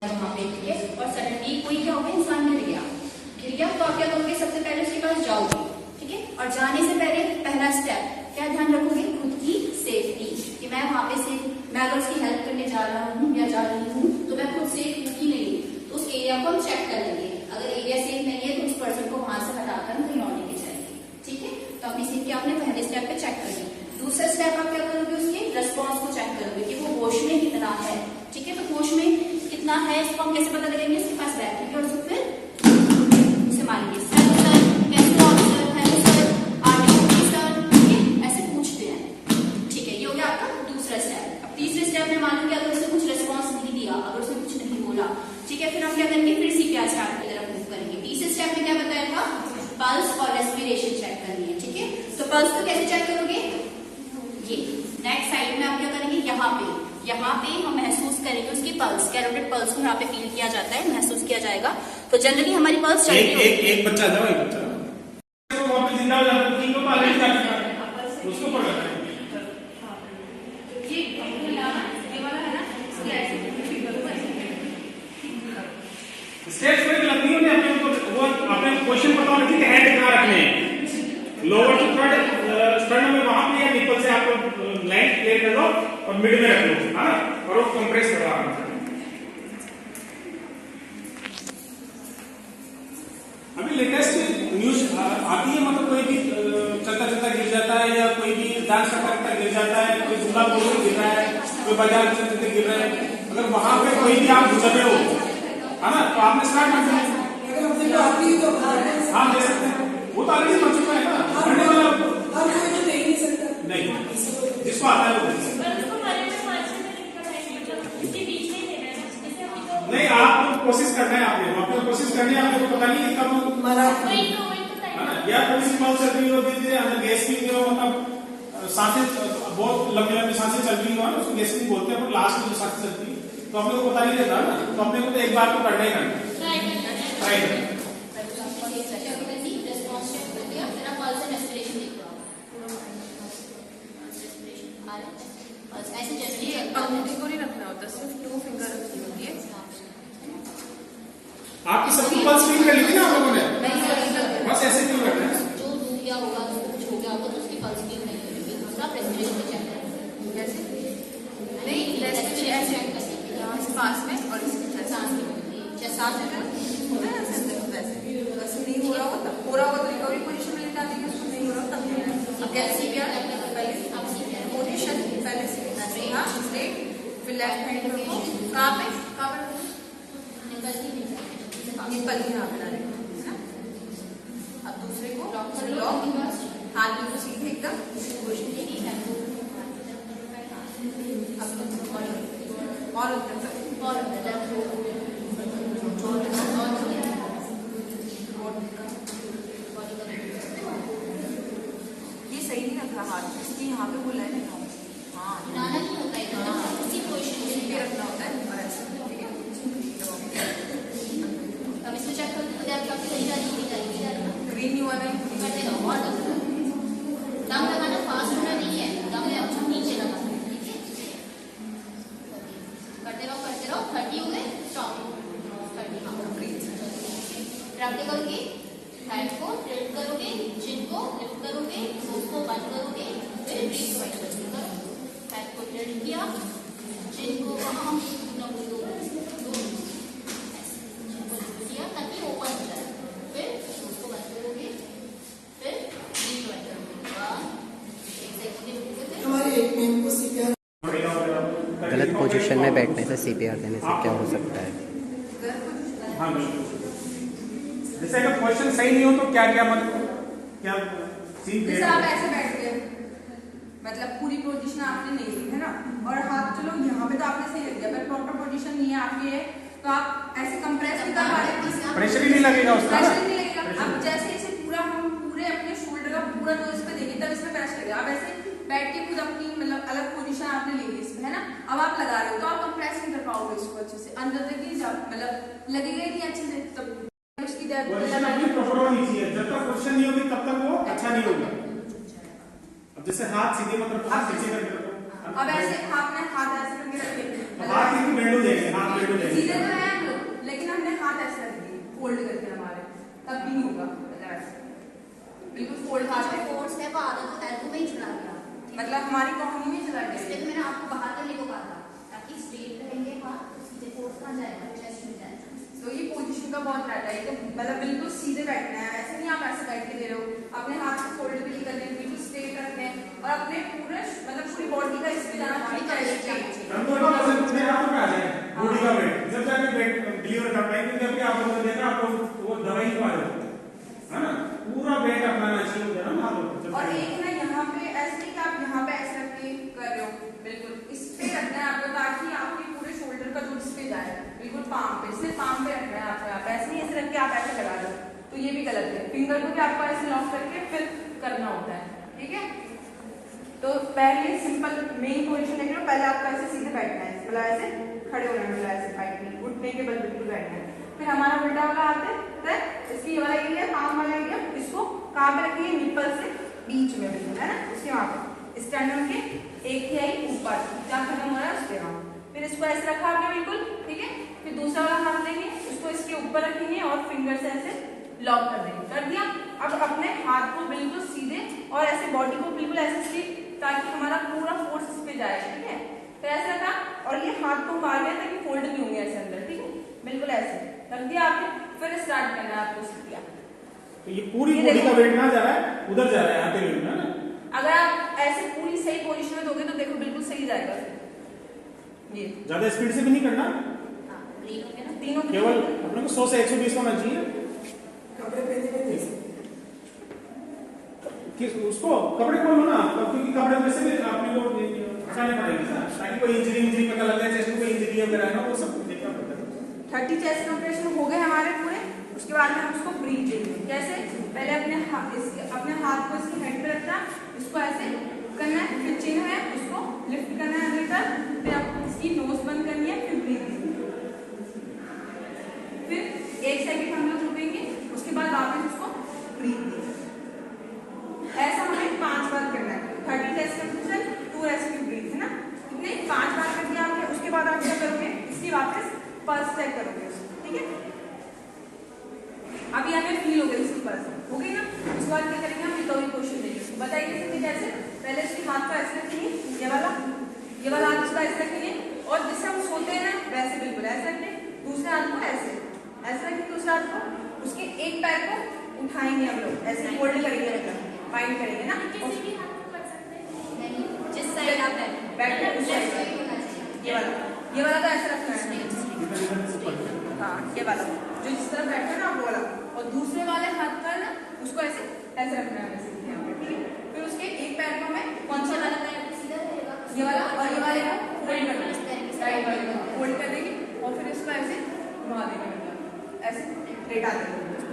वहाँ पे, ठीक है। और सडनली कोई क्या होगा, इंसान गिर गया तो आप क्या करोगे, सबसे पहले उसके पास जाओगे, ठीक है। और जाने से पहले पहला स्टेप क्या ध्यान रखोगे, खुद की सेफ्टी, कि मैं वहाँ पे सेफ, मैं अगर उसकी हेल्प करने जा रहा हूँ या जा रही हूँ तो मैं खुद सेफ हूँ कि नहीं। तो उस एरिया को हम चेक कर लेंगे, अगर एरिया सेफ नहीं है तो उस पर्सन को वहां से हटाकर कहीं और लेके जाएंगे, ठीक है। तो अपनी सेफ्टी आपने पहले स्टेप पे चेक कर ली। दूसरा स्टेप आप क्या करोगे, उसके रिस्पॉन्स को चेक करोगे कि वो होश में कितना है, ठीक है। तो होश में कितना है इसको हम कैसे पता करेंगे, इसके पास बैठेंगे और उसको फिर उसे मारेंगे, सर सर कैसे हो sir, hello sir, RTO sir, ठीक है, ऐसे पूछते हैं, ठीक है। ये हो गया आपका दूसरा स्टेप। अब तीसरे स्टेप में मान लो कि अगर उसने कुछ रिस्पॉन्स नहीं दिया, अगर उसने कुछ नहीं बोला, ठीक है, फिर हम क्या करेंगे, फिर सीपीआर स्टार्ट की तरफ मूव करेंगे। तीसरे स्टेप में क्या बताया था, पल्स और रेस्पिरेशन चेक करनी है, ठीक है। तो पल्स को कैसे चेक करोगे, ये नेक्स्ट साइड में आप क्या करेंगे, यहाँ पे हम महसूस करेंगे उसकी पल्स, कैरोटिड पल्स को यहाँ पे फील किया जाता है, महसूस किया जाएगा। तो जनरली हमारी पल्स चलती है। एक बच्चा था, एक बच्चा तो वहां पे जिंदा हो जाता है, तीन को पाले उसको पकड़ ये वाला है ना, इसके ऐसे स्टेप्स में लगती है। अपने को वो अपने क्वेश्चन पता होना चाहिए, हैंड कहां रखने हैं, लोअर टू थर्ड स्टर्नम में वहां पे या निपल से आप लाइन क्लियर कर लो और मिड में रख लो, हां, और वो कंप्रेस कर रहा है। अभी लेटेस्ट न्यूज आती है, मतलब कोई भी चलता चलता गिर जाता है, या कोई भी डांस करता गिर जाता है, कोई जुमला बोल के गिर रहा है, कोई बाजार चलते गिर रहा है। अगर वहां पे कोई भी आप गुजर रहे हो, है ना, तो आपने स्टार्ट कर दिया, हाँ दे सकते हैं, वो तो ऑलरेडी बन चुका है ना, पढ़ने वाला हर कोई तो दे ही नहीं सकता, नहीं, जिसको आता है वो नहीं। आप कोशिश करना है, आपने कोशिश करनी है, आपको पता नहीं है कब मरा, या कोई सी पल्स चल रही हो, धीरे धीरे गैस्ट्रिक हो, मतलब सांसें बहुत लंबी लंबी सांसें चल रही हो, उसको गैस्ट्रिक बोलते हैं, पर लास्ट में जो सांसें चलती है तो अपने को पता नहीं रहता ना, तो अपने को तो एक बार तो करना ही करना, ट्राई करना। ऐसे जनरली अंगूठी को नहीं रखना होता, सिर्फ 2 फिंगर रखनी होती है। आपकी सबकी पल्स फील कर ली थी ना आप लोगों ने, बस ऐसे क्यों रखना है, जो दूर गया होगा, जो कुछ हो गया होगा तो उसकी पल्स फील नहीं करेगी। दूसरा रेस्पिरेशन चेक करें, कैसे नहीं, रेस्पिरेशन ऐसे यहाँ से पास में और इसके सांस की सांस होता है वैसे नहीं हो रहा होता, हो रहा होगा तो रिकवरी पोजीशन में लेकर आते हैं, उसको नहीं हो रहा तब लेना है। अब कैसे सीपीआर पोजीशन पहले से हाँ स्ट्रेट, फिर लेफ्ट हैंड रखो, कहाँ पे निपल ही यहाँ पे डालेंगे ना। अब दूसरे को लॉक, हाथ बिल्कुल सीधे एकदम और ये सही नहीं रख रहा हाथ, इसलिए यहाँ पे बोला है, हाँ हिलाना नहीं होता है, इसी पोजीशन पे रखना होता है और ऐसे, ठीक है। अब इसको चेक करते हैं आपकी सही जा रही है, ग्रीन नहीं हुआ नहीं, करते रहो और दम लगाना फास्ट होना नहीं है, दम अच्छा नीचे लगाना है, ठीक है। करते रहो 30 हो गए, स्टॉप 30। प्रैक्टिस करोगे, हेड को टिल्ट करोगे, चिन को लिफ्ट करोगे, नोज को बंद करोगे, फिर ब्रीथ को एक्सपेल करो। हेड को टिल्ट किया, चिन को वहां किया ताकि ओपन हो जाए, फिर उसको बंद करोगे, फिर ब्रीथ को एक्सपेल करोगे। गलत पोजीशन में बैठने से सीपीआर देने से क्या हो सकता है? हाँ, जैसे अगर क्वेश्चन सही नहीं हो तो क्या क्या मतलब क्या जैसे आप ऐसे बैठ गए, मतलब पूरी पोजीशन आपने नहीं ली है ना, और हाथ चलो यहाँ पे तो आपने सही रख दिया, पर प्रॉपर पोजीशन नहीं है आपकी है, तो आप ऐसे कंप्रेस भी कर पा रहे, प्रेशर ही नहीं लगेगा उसका, प्रेशर नहीं लगेगा। अब जैसे इसे पूरा हम पूरे अपने शोल्डर का पूरा जो इस पे देंगे तब इसमें प्रेशर लगेगा। अब ऐसे बैठ के खुद अपनी मतलब अलग पोजीशन आपने ले ली इसमें, है ना, अब आप लगा रहे हो तो आप कंप्रेस नहीं कर पाओगे इसको अच्छे से, अंदर तक ही मतलब लगेगा ही नहीं अच्छे से, तब उसकी प्रॉपर होनी चाहिए। जब तक क्वेश्चन नहीं होगी तब तक वो अच्छा नहीं होगा। अब जैसे हाथ सीधे मतलब पीछे करके, अब ऐसे आपने हाथ ऐसे करके रखे, हाथ बेंड हो जाएंगे, हाथ बेंड हो जाएंगे, सीधे तो है हाथ ऐसे रख दिए फोल्ड करके हमारे, तब भी नहीं होगा, मतलब ऐसे बिल्कुल फोल्ड हाथ है। फोर्स है वो आधा तो एल्बो में ही चला गया, मतलब हमारी कहानी में चला इसलिए गया। तो मैंने आपको बाहर करने को कहा था, ताकि स्ट्रेट रहेंगे हाथ तो सीधे फोर्स कहाँ जाएगा, चेस्ट में जाएगा। तो ये पोजीशन का बहुत रहता है, तो मतलब बिल्कुल सीधे बैठना है, ऐसे नहीं आप ऐसे बैठ के दे रहे हो, अपने हाथ को फोल्ड भी नहीं करने, बिल्कुल स्ट्रेट रखने हैं और अपने पूरे मतलब पूरी बॉडी का इस पे जाना चाहिए, स्ट्रेट। दोनों पसंद अपने हाथों पे आ जाए, बॉडी का वेट जब जाके वेट डिलीवर कर पाएंगे, क्योंकि आप लोगों ने देखा आपको वो दवाई खा रहे हो, है ना, पूरा वेट अपना चाहिए होता है ना हाथों। और एक ना यहाँ पे ऐसे नहीं कि आप यहाँ पे ऐसे रख के कर रहे हो, बिल्कुल इस पे रखना है आपको, ताकि आपके पूरे शोल्डर का जो इस पे जाए, बिल्कुल पाम पे, सिर्फ पाम पे रखना है आपको, आप ऐसे नहीं ऐसे रख के आप ऐसे लगा दो, तो ये भी गलत है। फिंगर को भी आपको ऐसे लॉक करके फिर करना होता है, ठीक है। तो पहले सिंपल मेन पोजीशन देख लो, पहले आपको ऐसे सीधे बैठना है, मतलब ऐसे खड़े होना है, मतलब ऐसे फाइट में घुटने के बल बिल्कुल बैठना है। फिर हमारा उल्टा वाला हाथ है, इसकी ये वाला एरिया, पाम वाला एरिया, इसको कहाँ पे रखिए, निप्पल से बीच में बिल्कुल, है ना, इसके वहाँ पे स्टर्नम के एक तिहाई ऊपर जहाँ खत्म हो रहा है उसके वहाँ। फिर इसको ऐसे रखा आपने बिल्कुल, ठीक है। फिर दूसरा वाला हाथ लेंगे, उसको इसके ऊपर रखेंगे और फिंगर से ऐसे लॉक कर देंगे, कर दिया। अब अपने हाथ को बिल्कुल सीधे और ऐसे बॉडी को बिल्कुल ऐसे स्लिप, ताकि हमारा पूरा फोर्स इस पे जाए, ठीक है। तो ऐसे रखा और ये हाथ को मार लिया ताकि फोल्ड नहीं होंगे ऐसे अंदर, ठीक है, बिल्कुल ऐसे रख दिया आपने। फिर स्टार्ट करना है आपको किया, तो ये पूरी बॉडी का वेट ना जा रहा है, उधर जा रहा है आते हुए, है ना। अगर आप ऐसे पूरी सही पोजीशन में दोगे तो देखो बिल्कुल सही जाएगा। ये ज्यादा स्पीड से भी नहीं करना, हाँ, ग्रीन हो गया ना, तीनों केवल अपने को 100 से 120 होना चाहिए। कपड़े पहने किस उसको कपड़े खोलो ना, क्योंकि कपड़े में से भी आपने को हटाने पड़ेंगे ना, ताकि कोई इंजरी पता लग जाए, चेस्ट में कोई इंजरी है मेरा ना, वो सब देखना पड़ता है। 30 चेस्ट कंप्रेशन हो गए हमारे पूरे। उसके बाद में हम उसको ब्रीथ देंगे, कैसे, पहले अपने हाथ को इसके हेड पे रखना, इसको ऐसे करना है, फिर चिन्ह है उसको लिफ्ट करना है अंदर तक, फिर आपको इसकी नोज बंद करनी है, फिर ब्रीथ देंगे। फिर 1 सेकंड हम लोग रुकेंगे, उसके बाद वापस उसको ब्रीथ देंगे। ऐसा हमें 5 बार करना है। 30 चेस्ट कंप्रेशन, 2 रेस्क्यू ब्रीथ, है ना, इतने 5 बार कर दिया आपने। उसके बाद आप क्या करोगे, इसकी वापस पल्स चेक करोगे, ठीक है। अभी हमें फील हो गई इसकी पल्स, हो गई ना। उसके बाद क्या करेंगे, हम रिकवरी पोजीशन देंगे। बताइए कैसे, पहले इसके हाथ को ऐसे रखेंगे, ये वाला हाथ इसका ऐसे रखेंगे, और जिससे हम सोते हैं ना वैसे बिल्कुल ऐसे रखेंगे। दूसरे हाथ को ऐसे रखेंगे, दूसरे हाथ को उसके एक पैर को उठाएंगे हम लोग, ऐसे होल्ड करेंगे, बाइंड करेंगे ना। किसी भी हाथ को कर सकते हैं, नहीं जिस साइड आप बैठ रहे हैं उस साइड साइड होना चाहिए, ये वाला तो ऐसे रखना है, स्ट्रेट। हाँ ये वाला जो जिस तरफ बैठा है ना वो वाला, और दूसरे वाले हाथ का ना उसको ऐसे रखना है वैसे, ठीक है। फिर उसके एक पैर को हमें कौन सा वाला पैर सीधा रहेगा, ये वाला, और ये वाले को फोल्ड करना इस तरीके से राइट वाले को फोल्ड कर देंगे और फिर इसको ऐसे घुमा देंगे, मतलब ऐसे लेटा देंगे।